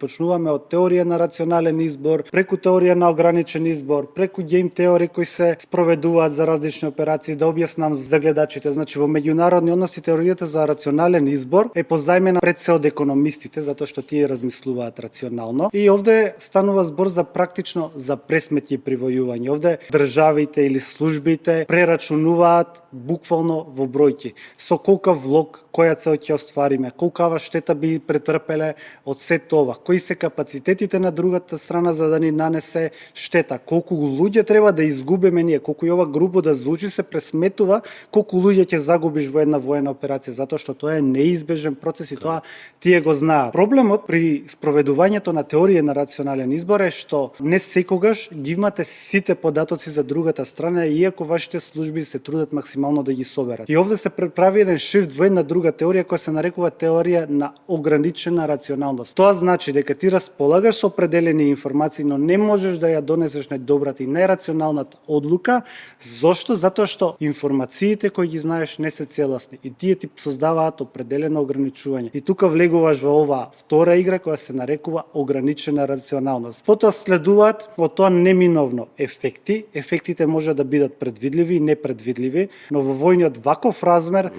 почнуваме од теорија на рационален избор, преку теорија на ограничен избор, преку гейм теории кои се спроведуваат за различни операции, да објаснам за гледачите. Значи во меѓународни односи теоријата за рационален избор е позајмена пред се од економистите, затоа што тие размислуваат рационално. И овде станува збор за практично за пресметки при војување. Овде државите или службите прерачунуваат буквално во бројки. Со колка влог, која цел ќе оствариме, колкава штета би претрпеле од се тоа, кои се капацитетите на другата страна за да ни нанесе штета, колку луѓе треба да изгубиме ние, колку и ова грубо да звучи, се пресметува колку луѓе ќе загубиш во една воена операција, затоа што тоа е неизбежен процес и тоа тие го знаат. Проблемот при спроведувањето на теорија на рационален избор е што не секогаш ги имате сите податоци за другата страна, иако вашите служби се трудат максимално да ги соберат. И овде се прави еден шифт во една друга теорија која се нарекува теорија на ограничена рационалност. Тоа значи дека ти располагаш со определени информации, но не можеш да ја донесеш најдобрата и најрационалната одлука. Зошто? Затоа што информациите кои ги знаеш не се целосни и тие ти создаваат определено ограничување. И тука влегуваш во оваа втора игра која се нарекува ограничена рационалност. Потоа следуваат од тоа неминовно ефекти. Ефектите може да бидат предвидливи и непредвидливи, но во војниот ваков размер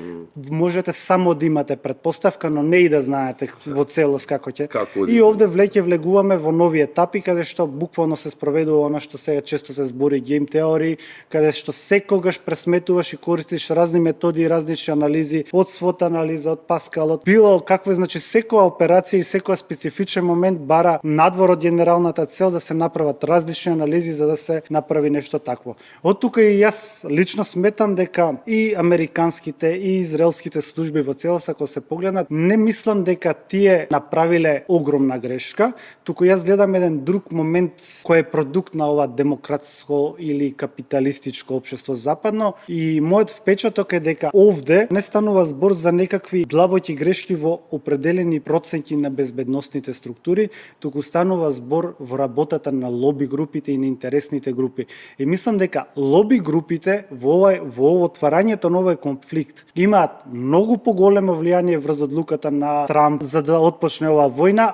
можете само да имате предпоставка, но не и да знаете во целост како ќе. И овде влегуваме во нови етапи каде што буквално се спроведува она што сега често се збори гейм теории, каде што секогаш пресметуваш и користиш разни методи и различни анализи, од свот анализа, од Паскал, од било каква, значи секоја операција и секој специфичен момент бара надвор од генералната цел да се направат различни анализи за да се направи нешто такво. Од тука и јас лично сметам дека и американските и израелските служби во целост ако се погледнат, не мислам дека тие направиле огромна грешка, туку јас гледам еден друг момент кој е продукт на ова демократско или капиталистичко општество западно и мојот впечаток е дека овде не станува збор за некакви длабоки грешки во определени проценти на безбедносните структури, туку станува збор во работата на лоби групите и на интересните групи. И мислам дека лоби групите во отварањето на овој конфликт имаат многу поголемо влијание врз одлуката на Трамп за да отпочне оваа војна,